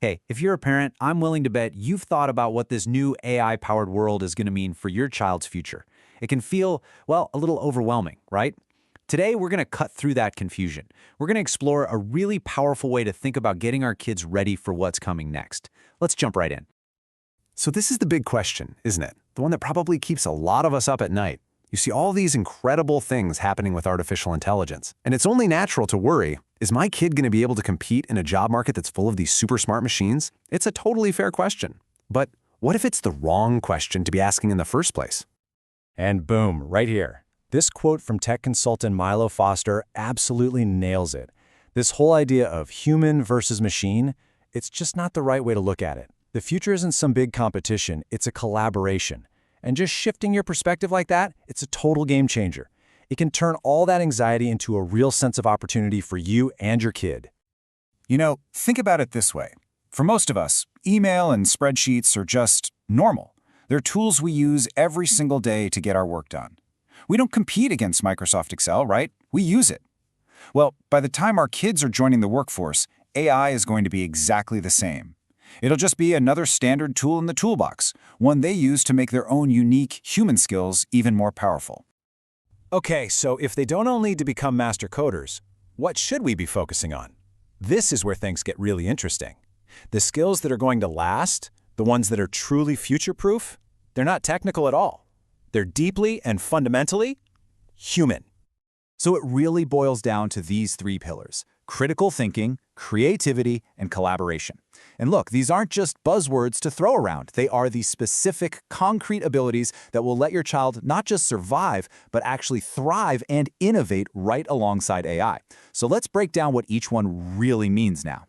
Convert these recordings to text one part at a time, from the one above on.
Hey, if you're a parent, I'm willing to bet you've thought about what this new AI-powered world is going to mean for your child's future. It can feel, well, a little overwhelming, right? Today, we're going to cut through that confusion. We're going to explore a really powerful way to think about getting our kids ready for what's coming next. Let's jump right in. So this is the big question, isn't it? The one that probably keeps a lot of us up at night. You see all these incredible things happening with artificial intelligence, and it's only natural to worry, is my kid going to be able to compete in a job market that's full of these super smart machines? It's a totally fair question. But what if it's the wrong question to be asking in the first place? And boom, right here. This quote from tech consultant Milo Foster absolutely nails it. This whole idea of human versus machine, it's just not the right way to look at it. The future isn't some big competition, it's a collaboration. And just shifting your perspective like that, it's a total game changer. It can turn all that anxiety into a real sense of opportunity for you and your kid. You know, think about it this way. For most of us, email and spreadsheets are just normal. They're tools we use every single day to get our work done. We don't compete against Microsoft Excel, right? We use it. Well, by the time our kids are joining the workforce, AI is going to be exactly the same. It'll just be another standard tool in the toolbox, one they use to make their own unique human skills even more powerful. Okay, so if they don't all need to become master coders, what should we be focusing on? This is where things get really interesting. The skills that are going to last, the ones that are truly future-proof, they're not technical at all. They're deeply and fundamentally human. So it really boils down to these three pillars: critical thinking, creativity, and collaboration. And look, these aren't just buzzwords to throw around. They are the specific, concrete abilities that will let your child not just survive, but actually thrive and innovate right alongside AI. So let's break down what each one really means now.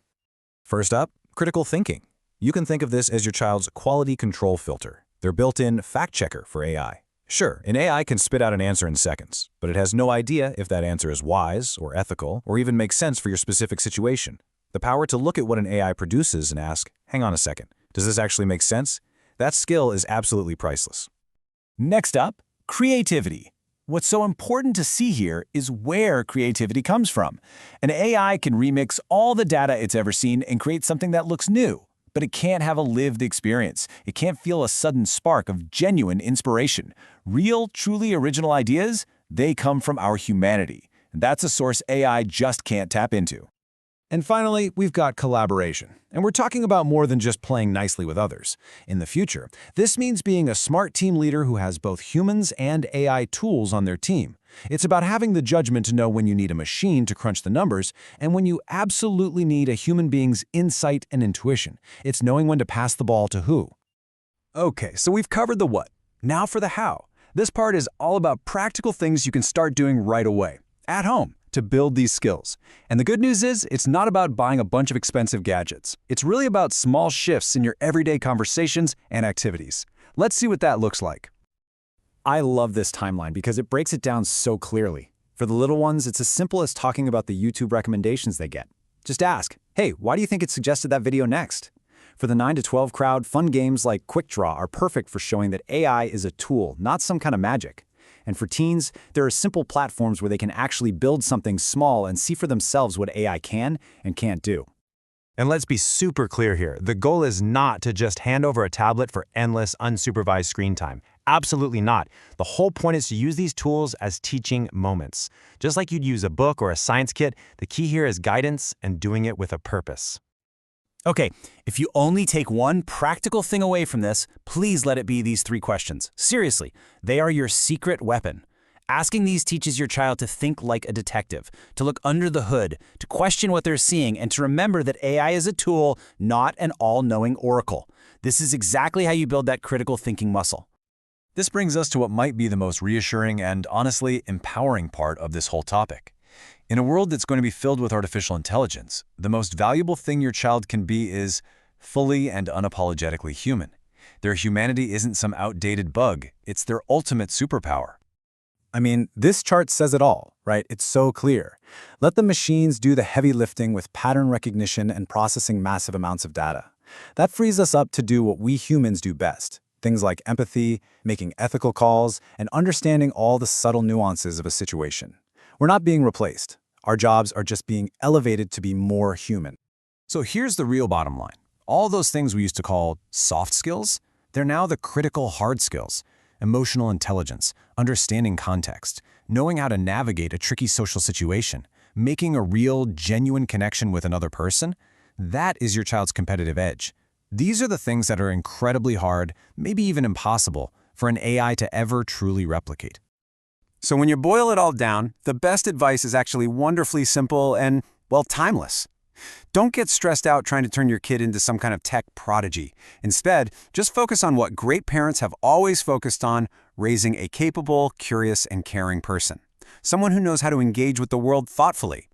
First up, critical thinking. You can think of this as your child's quality control filter, their built-in fact checker for AI. Sure, an AI can spit out an answer in seconds, but it has no idea if that answer is wise or ethical or even makes sense for your specific situation. The power to look at what an AI produces and ask, hang on a second, does this actually make sense? That skill is absolutely priceless. Next up, creativity. What's so important to see here is where creativity comes from. An AI can remix all the data it's ever seen and create something that looks new, but it can't have a lived experience. It can't feel a sudden spark of genuine inspiration. Real, truly original ideas, they come from our humanity. And that's a source AI just can't tap into. And finally, we've got collaboration. And we're talking about more than just playing nicely with others. In the future, this means being a smart team leader who has both humans and AI tools on their team. It's about having the judgment to know when you need a machine to crunch the numbers and when you absolutely need a human being's insight and intuition. It's knowing when to pass the ball to who. Okay, so we've covered the what. Now for the how. This part is all about practical things you can start doing right away, at home, to build these skills. And the good news is, it's not about buying a bunch of expensive gadgets. It's really about small shifts in your everyday conversations and activities. Let's see what that looks like. I love this timeline because it breaks it down so clearly. For the little ones, it's as simple as talking about the YouTube recommendations they get. Just ask, hey, why do you think it suggested that video next? For the 9 to 12 crowd, fun games like Quick Draw are perfect for showing that AI is a tool, not some kind of magic. And for teens, there are simple platforms where they can actually build something small and see for themselves what AI can and can't do. And let's be super clear here. The goal is not to just hand over a tablet for endless, unsupervised screen time. Absolutely not. The whole point is to use these tools as teaching moments. Just like you'd use a book or a science kit, the key here is guidance and doing it with a purpose. Okay, if you only take one practical thing away from this, please let it be these three questions. Seriously, they are your secret weapon. Asking these teaches your child to think like a detective, to look under the hood, to question what they're seeing, and to remember that AI is a tool, not an all-knowing oracle. This is exactly how you build that critical thinking muscle. This brings us to what might be the most reassuring and, honestly, empowering part of this whole topic. In a world that's going to be filled with artificial intelligence, the most valuable thing your child can be is fully and unapologetically human. Their humanity isn't some outdated bug, it's their ultimate superpower. I mean, this chart says it all, right? It's so clear. Let the machines do the heavy lifting with pattern recognition and processing massive amounts of data. That frees us up to do what we humans do best. Things like empathy, making ethical calls, and understanding all the subtle nuances of a situation. We're not being replaced. Our jobs are just being elevated to be more human. So here's the real bottom line. All those things we used to call soft skills, they're now the critical hard skills. Emotional intelligence, understanding context, knowing how to navigate a tricky social situation, making a real, genuine connection with another person, that is your child's competitive edge. These are the things that are incredibly hard, maybe even impossible, for an AI to ever truly replicate. So when you boil it all down, the best advice is actually wonderfully simple and, well, timeless. Don't get stressed out trying to turn your kid into some kind of tech prodigy. Instead, just focus on what great parents have always focused on, raising a capable, curious, and caring person. Someone who knows how to engage with the world thoughtfully.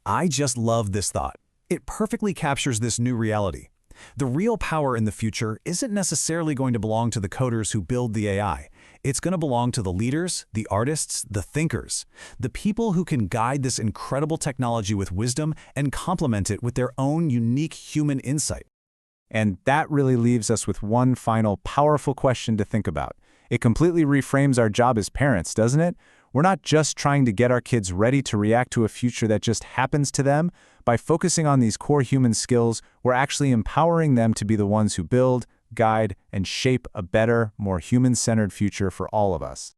I just love this thought. It perfectly captures this new reality. The real power in the future isn't necessarily going to belong to the coders who build the AI. It's going to belong to the leaders, the artists, the thinkers, the people who can guide this incredible technology with wisdom and complement it with their own unique human insight. And that really leaves us with one final powerful question to think about. It completely reframes our job as parents, doesn't it? We're not just trying to get our kids ready to react to a future that just happens to them. By focusing on these core human skills, we're actually empowering them to be the ones who build, guide, and shape a better, more human-centered future for all of us.